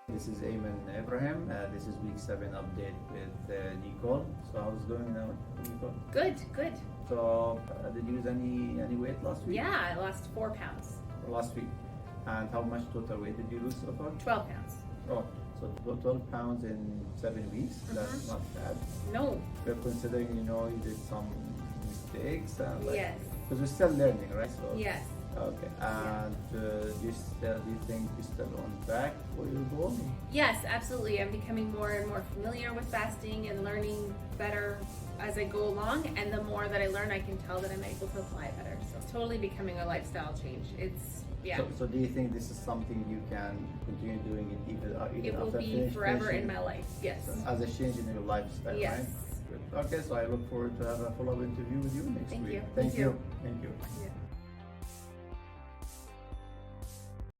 This is Ayman Ibrahim. This is week 7 update with Nicole. So how's it going now, Nicole? Good, good. So did you lose any weight last week? Yeah, I lost 4 pounds. Last week. And how much total weight did you lose so far? 12 pounds. Oh, so 12 pounds in 7 weeks. That's not bad. No. But considering you did some mistakes and Yes. because we're still learning, right? So Yes. okay. And do you think you're still on track for your goal? Yes, absolutely. I'm becoming more and more familiar with fasting and learning better as I go along. And the more that I learn, I can tell that I'm able to apply better. So it's totally becoming a lifestyle change. Yeah. So do you think this is something you can continue doing it even It will after be forever in finishing? my life. Yes. As a change in your lifestyle, Yes. right? Good. Okay, so I look forward to have a follow-up interview with you next Thank week. you. Thank Me you. too. Thank you. Yeah.